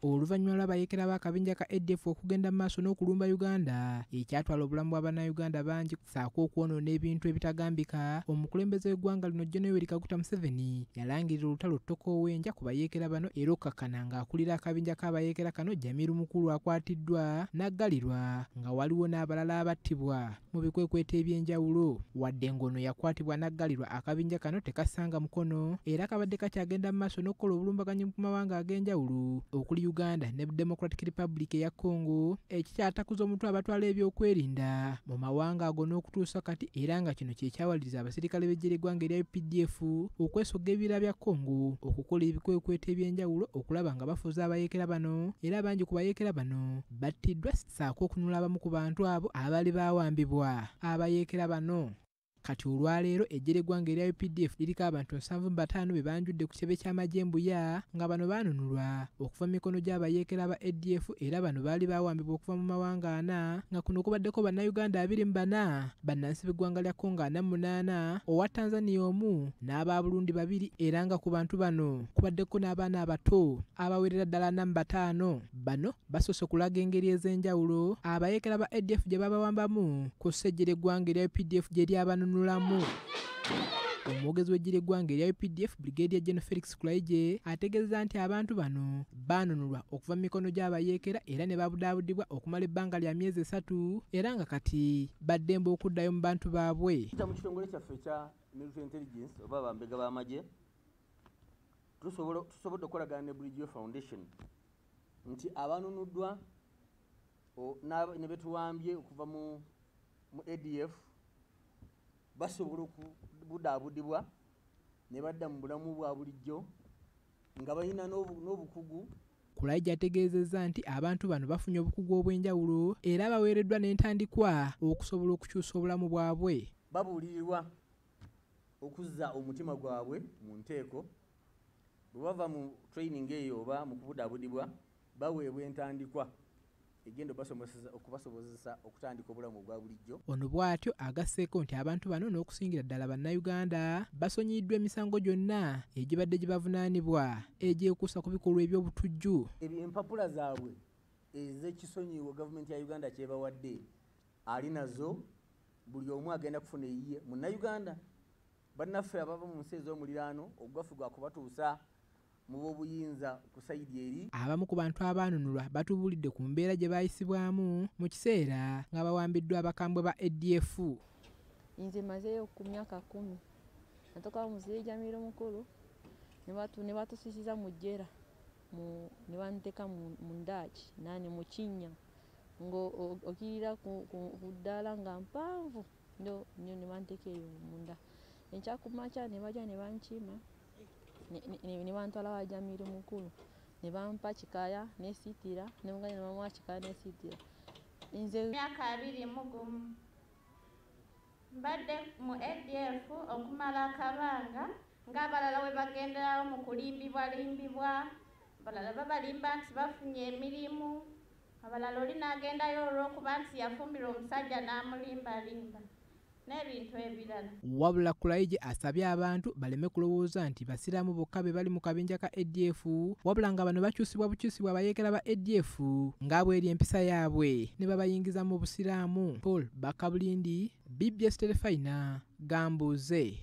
oluvannyuma lw'abayeekera b'akabinja ka ADF okugenda mu maaso n'okulumba Uganda ekyatwala obulamu bw'Abannayuganda bangi ssaako okwonoona ebintu ebitagambika. Omukulembeze w'eggwanga lino Gen. Yoweri Kaguta Museveni yalangirira olutalo ttokoowenja ku bayeekera bano era okkakkana ng'akulira akabinja k'abayeekera kano Jamiru Mukulu akwatiddwa n'aggalirwa nga waliwo n'abalala abattibwa mu bikwekweto eby'enjawulo. Wadde ng'ono yakwatibwa n'aggalirwa, akabinja kano tekassanga mukono era kabadde kakyagenda mu maaso n'okukola obulumbaganyi mu mawanga ag'enjawulo okuli Uganda ne Democratic Republic eya Congo ekikyatakuza omutwe abatwala ebyokwerinda mu mawanga ago n'okutuusa kati, era nga kino kyekyawaliriza abasirikale b'eggye ly'eggwanga erya UPDF okwesogga ebibira bya Congo okukola ebikwekweto eby'enjawulo okulaba nga bafuza abayeekera bano, era bangi ku bayeekera bano battiddwa ssaako okununula abamu ku bantu abo abaali baawambibwa. Abayeekera bano kati olwaleero eggye ly'eggwanga erya UPDF liriko abantu 75 be banjudde ku kitebe ky'amagye Mbuya nga bano baanunulwa okuva mu mikono gy'abayeekera ba ADF, era bano baali baawambibwa okuva mu mawanga 4 nga kuno kubaddeko Bannayuganda 24, bannansi b'eggwanga lya Congo 48, owa Tanzania 1 n'aba Burundi 2, era nga ku bantu bano kubaddeko n'abaana abato abawerera ddala 45. Bano basoose okulaga engeri ez'enjawulo abayeekera ba ADF gye babawambamu ku ssejje ly'eggwanga erya UPDF gye lyabanunulamu. Omwogezi w'eggye ly'eggwanga erya UPDF Brigadier General Felix Kulaije ategeeza nti abantu bano baanunulwa okuva mu mikono gy'abayeekera era ne babudaabudibwa okumala ebbanga lya myezi 3, era nga kati baddemba okuddayo mu bantu baabwe. Mu kitongole kyaffe ekya Military Intelligence oba bambega b'amagye tusobodde okolagana ne Bulijjo Foundation nti abanunuddwa ne betuwambye okuva mu ADF basobola okubudaabudibwa ne badda mu bulamu bwa bulijjo nga balina n'obukugu. Kulaije ategeezezza nti abantu bano bafunye obukugu obw'enjawulo era baweereddwa n'entandikwa okusobola okukyusa obulamu bwabwe. Babuulirirwa okuzza omutima gwabwe mu nteeko, bwe bava mu training eyo oba mu kubudaabudibwa baweebwa entandikwa egenda okubasobozesa okutandika obulamu obwa bulijjo. Ono bw'atyo agasseeko nti abantu bano n'okusingira ddala Bannayuganda basonyiyiddwa emisango gyonna egibadde gibavunaanibwa egyekuusa ku bikolwa eby'obutujju. Empapula zaabwe ez'ekisonyiwo gavumenti ya Uganda kyebawadde ali nazo, buli omu agenda kufuna eyiye Munnayuganda. Bannaffe abava mu nsi ez'omuliraano ogwafu gwa kubatuusa mu b'obuyinza ku sayidi eri. Abamu ku bantu abaanunulwa batubuulidde ku mbeera gye baayisibwamu mu kiseera nga bawambiddwa abakambwe ba ADF. Nze mazeeyo ku myaka 10 natoka muzire Jamiru Mukulu ne batusisiza mu jjera ne banteeka mu ndaaki nani mu kinnya ngo okirira ku ddaala nga mpanvu nnyo ne banteeka eyo munda. Enkyakumakya ne bajja ne bankima ne bantwala wa Jamiru Mukulu ne bampa kikaya n'esiitira ne muganya ne bamuwa kikaya n'esiitira. Nze myaka 21 mbadde mu ADF okumala akabanga ng'abalala we bagenderawo mu kulimbibwa, abalala babalimba nti bafunye emirimu, abalala oli n'agendayo olw'okuba nti yafumbira omusajja n'amulimbalimba n'ebintu ebirala. Wabula Kulaije asabye abantu baleme kulowooza nti basiraamu bokka be bali mu kabinja ka ADF, wabula nga bano bakyusibwa bukyusibwa abayeekera ba ADF nga bw'eri empisa yaabwe ne babayingiza mu busiraamu. Paul Bakabulindi, BBS Telefina, Gambuuze.